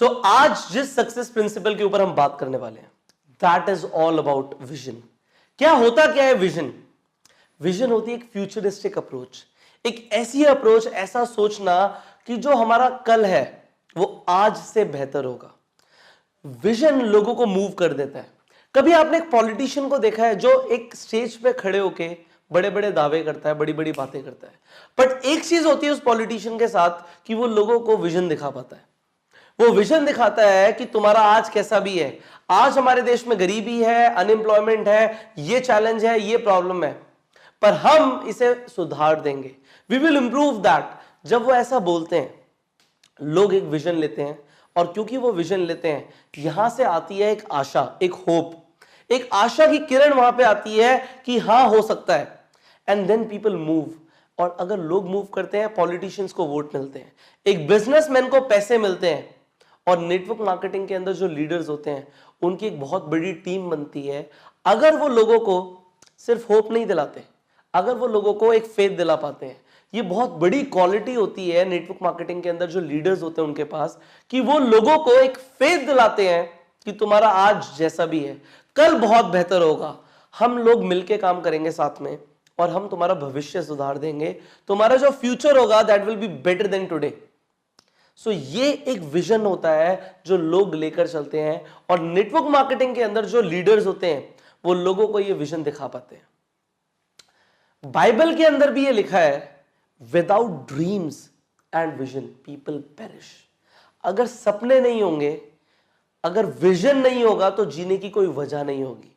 आज जिस success principal के ऊपर हम बात करने वाले हैं, that is all about vision. क्या होता क्या है विजन? विजन होती है एक फ्यूचरिस्टिक अप्रोच, एक ऐसी अप्रोच, ऐसा सोचना कि जो हमारा कल है वो आज से बेहतर होगा। विजन लोगों को मूव कर देता है। कभी आपने एक पॉलिटिशियन को देखा है जो एक स्टेज पे खड़े होके बड़े बड़े दावे करता है, बड़ी बड़ी बातें करता है, बट एक चीज होती है उस पॉलिटिशियन के साथ कि वो लोगों को विजन दिखा पाता है। वो विजन दिखाता है कि तुम्हारा आज कैसा भी है, आज हमारे देश में गरीबी है, अनएम्प्लॉयमेंट है, ये चैलेंज है, ये प्रॉब्लम है, पर हम इसे सुधार देंगे, वी विल इंप्रूव दैट। जब वो ऐसा बोलते हैं, लोग एक विजन लेते हैं, और क्योंकि वो विजन लेते हैं, यहां से आती है एक आशा, एक होप, एक आशा की किरण वहां पे आती है कि हां हो सकता है। एंड देन पीपल मूव, और अगर लोग मूव करते हैं, पॉलिटिशियंस को वोट मिलते हैं, एक बिजनेसमैन को पैसे मिलते हैं, और नेटवर्क मार्केटिंग के अंदर जो लीडर्स होते हैं उनकी एक बहुत बड़ी टीम बनती है। अगर वो लोगों को सिर्फ होप नहीं दिलाते, अगर वो लोगों को एक फेथ दिला पाते हैं, ये बहुत बड़ी क्वालिटी होती है नेटवर्क मार्केटिंग के अंदर जो लीडर्स होते हैं उनके पास, कि वो लोगों को एक फेथ दिलाते हैं कि तुम्हारा आज जैसा भी है कल बहुत बेहतर होगा। हम लोग मिलके काम करेंगे साथ में, और हम तुम्हारा भविष्य सुधार देंगे, तुम्हारा जो फ्यूचर होगा that will be better than today. So ये एक विजन होता है जो लोग लेकर चलते हैं, और नेटवर्क मार्केटिंग के अंदर जो लीडर्स होते हैं वो लोगों को ये विजन दिखा पाते हैं। बाइबल के अंदर भी ये लिखा है, without dreams and vision people perish. अगर सपने नहीं होंगे, अगर विजन नहीं होगा, तो जीने की कोई वजह नहीं होगी।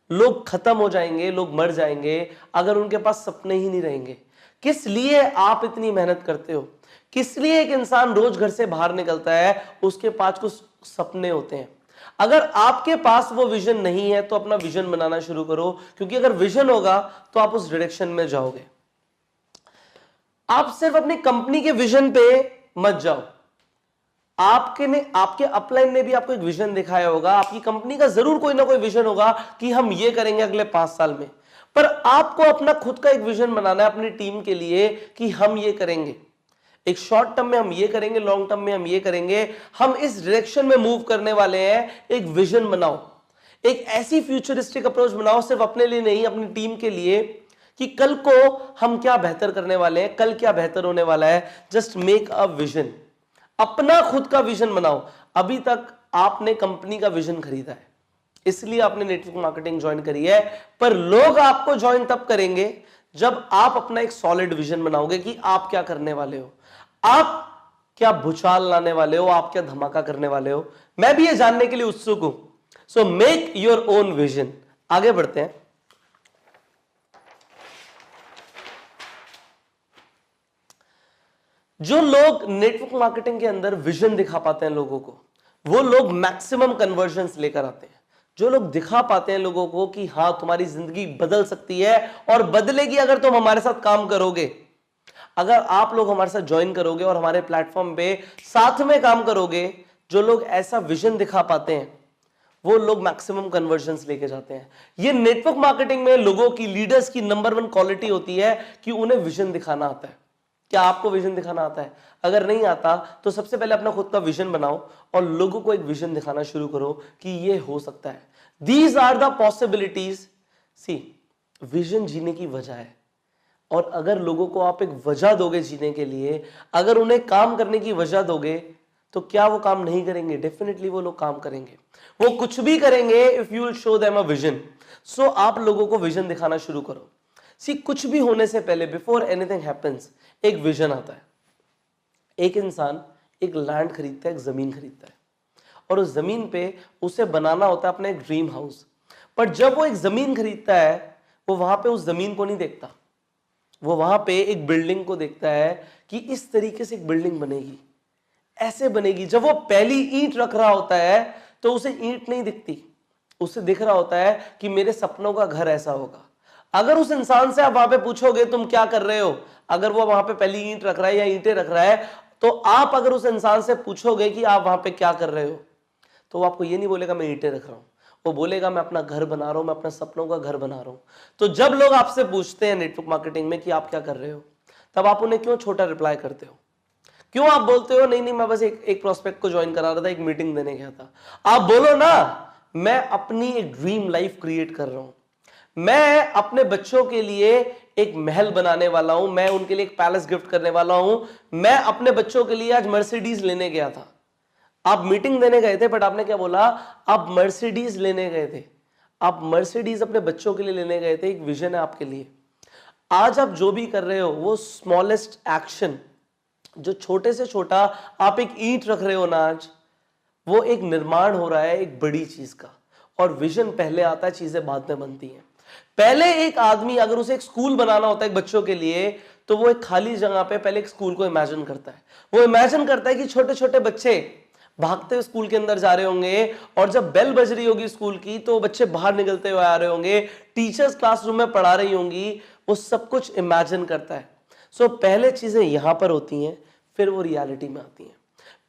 लोग खत्म हो जाएंगे, लोग मर जाएंगे अगर उनके पास सपने ही नहीं रहेंगे। किस लिए आप इतनी मेहनत करते हो? किस लिए एक इंसान रोज घर से बाहर निकलता है? उसके पास कुछ सपने होते हैं। अगर आपके पास वो विजन नहीं है तो अपना विजन बनाना शुरू करो, क्योंकि अगर विजन होगा तो आप उस डायरेक्शन में जाओगे। आप सिर्फ अपनी कंपनी के विजन पे मत जाओ। आपके अपलाइन ने भी आपको एक विजन दिखाया होगा, आपकी कंपनी का जरूर कोई ना कोई विजन होगा कि हम ये करेंगे अगले 5 साल में, पर आपको अपना खुद का एक विजन बनाना है अपनी टीम के लिए कि हम ये करेंगे, एक शॉर्ट टर्म में हम ये करेंगे, लॉन्ग टर्म में हम ये करेंगे, हम इस डायरेक्शन में मूव करने वाले हैं। एक विजन बनाओ, एक ऐसी फ्यूचरिस्टिक अप्रोच बनाओ, सिर्फ अपने लिए नहीं, अपनी टीम के लिए, कि कल को हम क्या बेहतर करने वाले हैं, कल क्या बेहतर होने वाला है। जस्ट मेक अ विजन, अपना खुद का विजन बनाओ। अभी तक आपने कंपनी का विजन खरीदा है, इसलिए आपने नेटवर्क मार्केटिंग ज्वाइन करी है, पर लोग आपको ज्वाइन तब करेंगे जब आप अपना एक सॉलिड विजन बनाओगे कि आप क्या करने वाले हो, आप क्या भूचाल लाने वाले हो, आप क्या धमाका करने वाले हो। मैं भी ये जानने के लिए उत्सुक हूं। So make your own vision. आगे बढ़ते हैं। जो लोग नेटवर्क मार्केटिंग के अंदर विजन दिखा पाते हैं लोगों को, वो लोग मैक्सिमम कन्वर्जन्स लेकर आते हैं। जो लोग दिखा पाते हैं लोगों को कि हां तुम्हारी जिंदगी बदल सकती है, और बदलेगी अगर तुम हमारे साथ काम करोगे। अगर आप लोग हमारे साथ ज्वाइन करोगे और हमारे प्लेटफॉर्म पे साथ में काम करोगे, जो लोग ऐसा विजन दिखा पाते हैं वो लोग मैक्सिमम कन्वर्जन्स लेके जाते हैं। ये नेटवर्क मार्केटिंग में लोगों की, लीडर्स की नंबर 1 क्वालिटी होती है कि उन्हें विजन दिखाना आता है। क्या आपको विजन दिखाना आता है? अगर नहीं आता तो सबसे पहले अपना खुद का विजन बनाओ और लोगों को एक विजन दिखाना शुरू करो कि ये हो सकता है। These are the possibilities. See, vision जीने की वजह है, और अगर लोगों को आप एक वजह दोगे जीने के लिए, अगर उन्हें काम करने की वजह दोगे, तो क्या वो काम नहीं करेंगे? डेफिनेटली वो लोग काम करेंगे, वो कुछ भी करेंगे if you will show them a vision. So आप लोगों को विजन दिखाना शुरू करो। सी, कुछ भी होने से पहले, बिफोर एनीथिंग हैपेंस, एक विजन आता है। एक इंसान एक लैंड खरीदता है, एक जमीन खरीदता है, और उस जमीन पे उसे बनाना होता है अपना एक ड्रीम हाउस। पर जब वो एक जमीन खरीदता है, वो वहां पे उस जमीन को नहीं देखता, वो वहां पे एक बिल्डिंग को देखता है कि इस तरीके से एक बिल्डिंग बनेगी, ऐसे बनेगी। जब वो पहली ईंट रख रहा होता है तो उसे ईंट नहीं दिखती, उसे दिख रहा होता है कि मेरे सपनों का घर ऐसा होगा। अगर उस इंसान से आप वहां पे पूछोगे तुम क्या कर रहे हो, अगर वो वहां पे पहली ईंट रख रहा है या ईंटें रख रहा है, तो आप अगर उस इंसान से पूछोगे कि आप वहां पे क्या कर रहे हो, तो वो आपको ये नहीं बोलेगा मैं ईंटें रख रहा हूं, वो बोलेगा मैं अपना घर बना रहा हूं, मैं अपने सपनों का घर बना रहा हूं। तो जब लोग आपसे पूछते हैं नेटवर्क मार्केटिंग में कि आप क्या कर रहे हो, तब आप उन्हें क्यों छोटा रिप्लाई करते हो? क्यों आप बोलते हो नहीं नहीं मैं बस एक प्रोस्पेक्ट को ज्वाइन करा रहा था, एक मीटिंग देने गया था? आप बोलो ना मैं अपनी एक ड्रीम लाइफ क्रिएट कर रहा हूं, मैं अपने बच्चों के लिए एक महल बनाने वाला हूं, मैं उनके लिए एक पैलेस गिफ्ट करने वाला हूं, मैं अपने बच्चों के लिए आज मर्सिडीज लेने गया था। आप मीटिंग देने गए थे बट आपने क्या बोला? आप मर्सिडीज लेने गए थे। आप मर्सिडीज अपने बच्चों के लिए लेने गए थे, एक विजन है आपके लिए। आज आप जो भी कर रहे हो वो स्मॉलेस्ट एक्शन, जो छोटे से छोटा आप एक ईंट रख रहे हो ना आज, वो एक निर्माण हो रहा है एक बड़ी चीज का। और विजन पहले आता है, चीजें बाद में बनती हैं। पहले एक आदमी अगर उसे एक स्कूल बनाना होता है एक बच्चों के लिए, तो वो एक खाली जगह पे पहले एक स्कूल को इमेजिन करता है। वो इमेजिन करता है कि छोटे छोटे बच्चे भागते हुए स्कूल के अंदर जा रहे होंगे, और जब बेल बज रही होगी स्कूल की तो बच्चे बाहर निकलते हुए आ रहे होंगे, टीचर्स क्लासरूम में पढ़ा रही होंगी, वो सब कुछ इमेजिन करता है। सो पहले चीजें यहां पर होती हैं, फिर वो रियलिटी में आती हैं।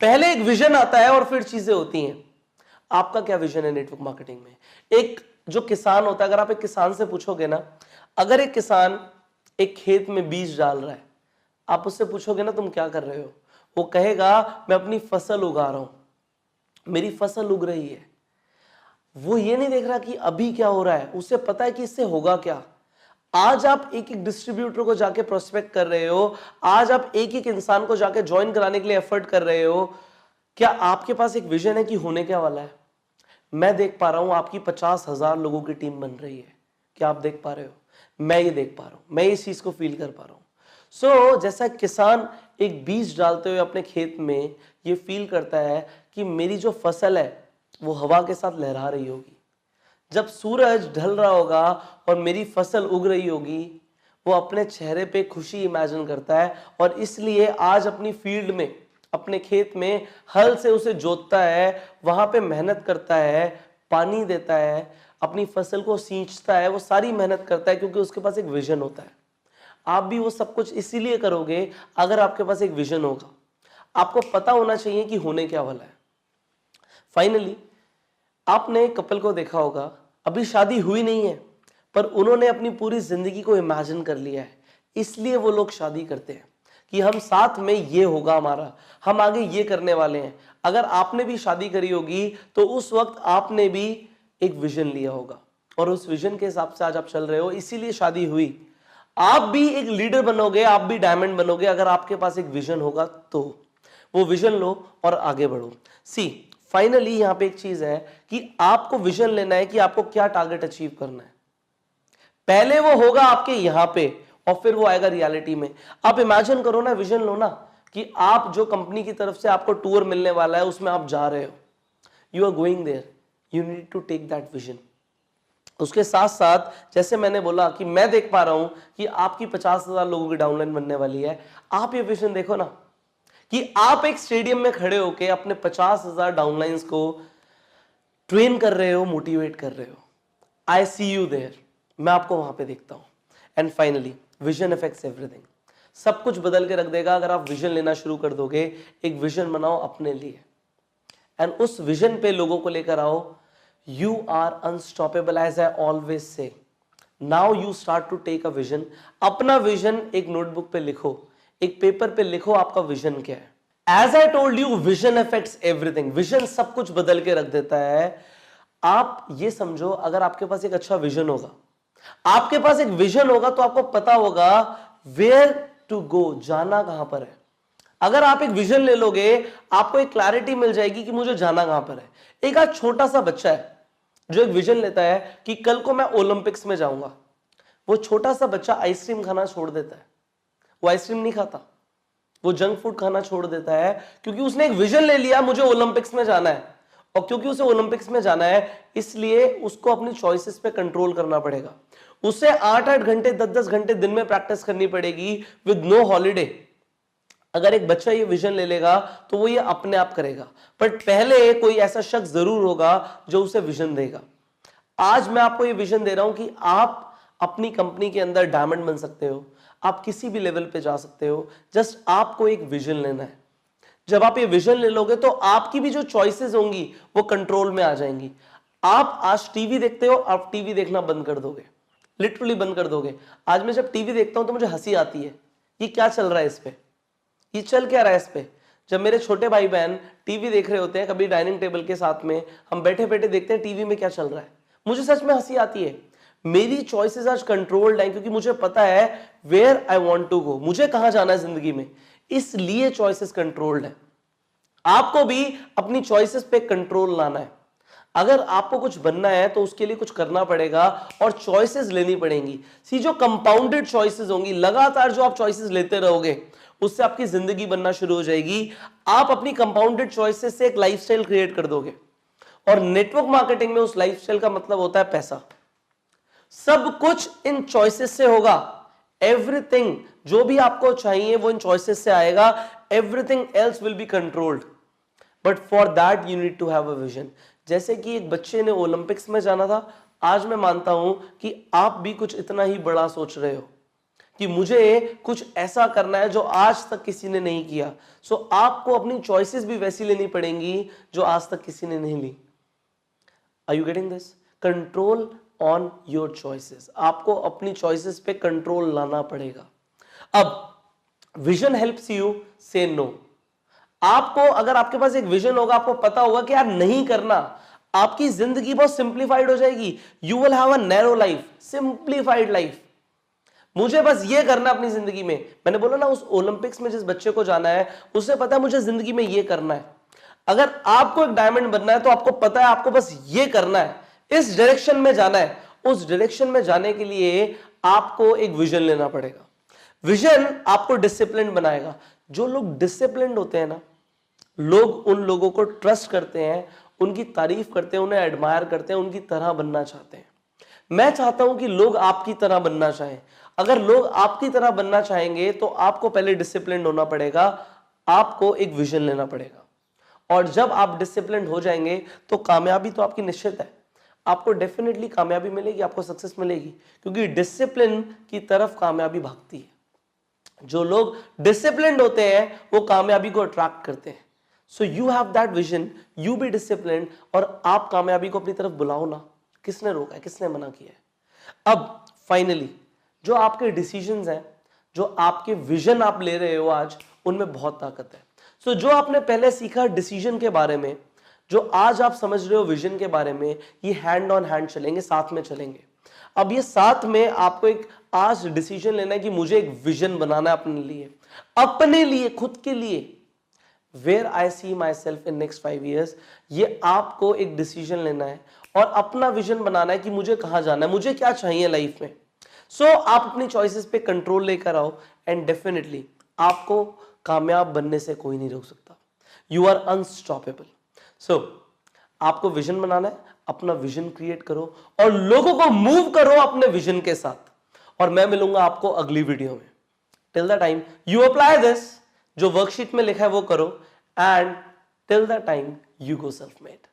पहले एक विजन आता है और फिर चीजें होती हैं। आपका क्या विजन है नेटवर्क मार्केटिंग में? एक जो किसान होता है, अगर आप एक किसान से पूछोगे ना, अगर एक किसान एक खेत में बीज डाल रहा है, आप उससे पूछोगे ना तुम क्या कर रहे हो, वो कहेगा मैं अपनी फसल उगा रहा हूं, मेरी फसल उग रही है। वो ये नहीं देख रहा कि अभी क्या हो रहा है, उसे पता है कि इससे होगा क्या। आज आप एक एक डिस्ट्रीब्यूटर को जाके प्रोस्पेक्ट कर रहे हो, आज आप एक एक इंसान को जाके ज्वाइन कराने के लिए एफर्ट कर रहे हो। क्या आपके पास एक विजन है कि होने क्या वाला है? मैं देख पा रहा हूं आपकी 50,000 लोगों की टीम बन रही है। क्या आप देख पा रहे हो? मैं ये देख पा रहा हूं, मैं इस चीज को फील कर पा रहा हूं। सो जैसा किसान एक बीज डालते हुए अपने खेत में ये फील करता है कि मेरी जो फसल है वो हवा के साथ लहरा रही होगी, जब सूरज ढल रहा होगा और मेरी फसल उग रही होगी, वो अपने चेहरे पे खुशी इमेजिन करता है। और इसलिए आज अपनी फील्ड में, अपने खेत में हल से उसे जोतता है, वहां पे मेहनत करता है, पानी देता है, अपनी फसल को सींचता है, वो सारी मेहनत करता है क्योंकि उसके पास एक विजन होता है। आप भी वो सब कुछ इसीलिए करोगे अगर आपके पास एक विजन होगा। आपको पता होना चाहिए कि होने क्या वाला है। फाइनली आपने एक कपल को देखा होगा, अभी शादी हुई नहीं है पर उन्होंने अपनी पूरी जिंदगी को इमेजिन कर लिया है। इसलिए वो लोग शादी करते हैं कि हम साथ में ये होगा हमारा, हम आगे ये करने वाले हैं। अगर आपने भी शादी करी होगी तो उस वक्त आपने भी एक विजन लिया होगा और उस विजन के हिसाब से आज आप चल रहे हो, इसीलिए शादी हुई। आप भी एक लीडर बनोगे, आप भी डायमंड बनोगे अगर आपके पास एक विजन होगा तो। वो विजन लो और आगे बढ़ो। सी फाइनली यहां पे एक चीज है कि आपको विजन लेना है कि आपको क्या टारगेट अचीव करना है। पहले वो होगा आपके यहां पे और फिर वो आएगा रियलिटी में। आप इमेजिन करो ना, विजन लो ना कि आप जो कंपनी की तरफ से आपको टूर मिलने वाला है उसमें आप जा रहे हो, you are going there, you need to take that vision. उसके साथ साथ जैसे मैंने बोला कि मैं देख पा रहा हूं कि आपकी 50,000 लोगों की डाउनलाइन बनने वाली है, आप ये विजन देखो ना कि आप एक स्टेडियम में खड़े होकर अपने 50,000 डाउनलाइंस को ट्रेन कर रहे हो, मोटिवेट कर रहे हो। आई सी यू देयर, मैं आपको वहां पे देखता हूं। And finally vision affects everything. सब कुछ बदल के रख देगा अगर आप विजन लेना शुरू कर दोगे। एक विजन बनाओ अपने लिए एंड उस विजन पे लोगों को लेकर आओ। You are unstoppable, as I always say. Now you start to take a vision. अपना विजन एक नोटबुक पे लिखो, एक पेपर पे लिखो आपका विजन क्या है। As I told you, vision affects everything. Vision सब कुछ बदल के रख देता है। आप ये समझो, अगर आपके पास एक अच्छा विजन होगा, आपके पास एक विजन होगा तो आपको पता होगा where to go, जाना कहां पर है। अगर आप एक विजन ले लोगे, आपको एक क्लैरिटी मिल जाएगी कि मुझे जाना कहां पर है। एक आज छोटा सा बच्चा है जो एक विजन लेता है कि कल को मैं ओलंपिक्स में जाऊंगा, वो छोटा सा बच्चा आइसक्रीम खाना छोड़ देता है। वो आइसक्रीम नहीं खाता, वो जंक फूड खाना छोड़ देता है क्योंकि उसने एक विजन ले लिया मुझे ओलंपिक्स में जाना है। और क्योंकि उसे ओलंपिक्स में जाना है इसलिए उसको अपनी चॉइसेस पे कंट्रोल करना पड़ेगा। उसे 8-8 घंटे 10-10 घंटे दिन में प्रैक्टिस करनी पड़ेगी विद नो हॉलीडे। अगर एक बच्चा ये विजन ले लेगा तो वो ये अपने आप करेगा, बट पहले कोई ऐसा शख्स जरूर होगा जो उसे विजन देगा। आज मैं आपको ये विजन दे रहा हूं कि आप अपनी कंपनी के अंदर डायमंड बन सकते हो, आप किसी भी लेवल पे जा सकते हो। जस्ट आपको एक विजन लेना है। जब आप ये विजन ले लोगे तो आपकी भी जो चॉइसेस होंगी वो कंट्रोल में आ जाएंगी। आप आज टीवी देखते हो, आप टीवी देखना बंद कर दोगे, लिटरली बंद कर दोगे। आज मैं जब टीवी देखता हूं तो मुझे हंसी आती है, ये क्या चल रहा है इस पे, ये चल क्या रहा है इस पे। जब मेरे छोटे भाई बहन टीवी देख रहे होते हैं कभी डाइनिंग टेबल के साथ में, हम बैठे बैठे देखते हैं टीवी में क्या चल रहा है, मुझे सच में हंसी आती है। मेरी चॉइसेस आज कंट्रोल्ड हैं क्योंकि मुझे पता है where I want to go, मुझे कहां जाना है जिंदगी में, इसलिए चॉइसेस कंट्रोल्ड है। आपको भी अपनी चॉइसेस पे कंट्रोल लाना है। अगर आपको कुछ बनना है तो उसके लिए कुछ करना पड़ेगा और चॉइसेस लेनी पड़ेंगी। सी जो कंपाउंडेड चॉइसेस होंगी, लगातार जो आप चॉइसेस लेते रहोगे उससे आपकी जिंदगी बनना शुरू हो जाएगी। आप अपनी कंपाउंडेड चॉइसेस से एक लाइफस्टाइल क्रिएट कर दोगे और नेटवर्क मार्केटिंग में उस लाइफस्टाइल का मतलब होता है पैसा। सब कुछ इन चॉइसेस से होगा। एवरीथिंग जो भी आपको चाहिए वो इन चॉइसेस से आएगा। Everything else will be controlled, but for that you need to have a vision. जैसे कि एक बच्चे ने ओलंपिक्स में जाना था, आज मैं मानता हूं कि आप भी कुछ इतना ही बड़ा सोच रहे हो कि मुझे कुछ ऐसा करना है जो आज तक किसी ने नहीं किया। सो आपको अपनी चॉइसेस भी वैसी लेनी पड़ेंगी जो आज तक किसी ने नहीं ली। Are you getting this? Control on your choices. आपको अपनी चॉइसेस पे कंट्रोल लाना पड़ेगा। अब vision helps you say no. आपको अगर आपके पास एक विजन होगा, आपको पता होगा कि यार नहीं करना, आपकी जिंदगी बहुत सिंप्लीफाइड हो जाएगी। You will have a narrow life, simplified life. मुझे बस ये करना अपनी जिंदगी में। मैंने बोला ना, उस ओलंपिक्स में जिस बच्चे को जाना है उसे पता है मुझे जिंदगी में ये करना है। अगर आपको एक डायमंड बनना है तो आपको पता है आपको बस ये करना है, इस डायरेक्शन में जाना है। उस डायरेक्शन में जाने के लिए आपको एक विजन लेना पड़ेगा। विजन आपको डिसिप्लिन बनाएगा। जो लोग डिसिप्लिन होते हैं ना, लोग उन लोगों को ट्रस्ट करते हैं, उनकी तारीफ करते हैं, उन्हें एडमायर करते हैं, उनकी तरह बनना चाहते हैं। मैं चाहता हूं कि लोग आपकी तरह बनना चाहें। अगर लोग आपकी तरह बनना चाहेंगे तो आपको पहले डिसिप्लिन होना पड़ेगा, आपको एक विजन लेना पड़ेगा। और जब आप डिसिप्लिन हो जाएंगे तो कामयाबी तो आपकी निश्चित है। आपको डेफिनेटली कामयाबी मिलेगी, आपको सक्सेस मिलेगी, क्योंकि डिसिप्लिन की तरफ कामयाबी भागती है। जो लोग डिसिप्लिन्ड होते हैं वो कामयाबी को अट्रैक्ट करते हैं। So you have that vision, you be disciplined और आप कामयाबी को अपनी तरफ बुलाओ ना। किसने रोका है, किसने मना किया है? अब फाइनली जो आपके डिसीजंस हैं, जो आपके विजन आप ले रहे हो आज, उनमें बहुत ताकत है। सो जो आपने पहले सीखा डिसीजन के बारे में, जो आज आप समझ रहे हो विजन के बारे में, ये हैंड ऑन हैंड चलेंगे, साथ में चलेंगे। अब ये साथ में आपको एक आज डिसीजन लेना है कि मुझे एक विजन बनाना है अपने लिए, खुद के लिए। Where I see myself in next 5 years, ये आपको एक डिसीजन लेना है और अपना विजन बनाना है कि मुझे कहां जाना है, मुझे क्या चाहिए लाइफ में। सो आप अपनी चॉइसेस पे कंट्रोल लेकर आओ एंड डेफिनेटली आपको कामयाब बनने से कोई नहीं रोक सकता। You are unstoppable. सो आपको विजन बनाना है, अपना विजन क्रिएट करो और लोगों को मूव करो अपने विजन के साथ। और मैं मिलूंगा आपको अगली वीडियो में। Till the time you apply this, जो वर्कशीट में लिखा है वो करो, and till the time you go self made.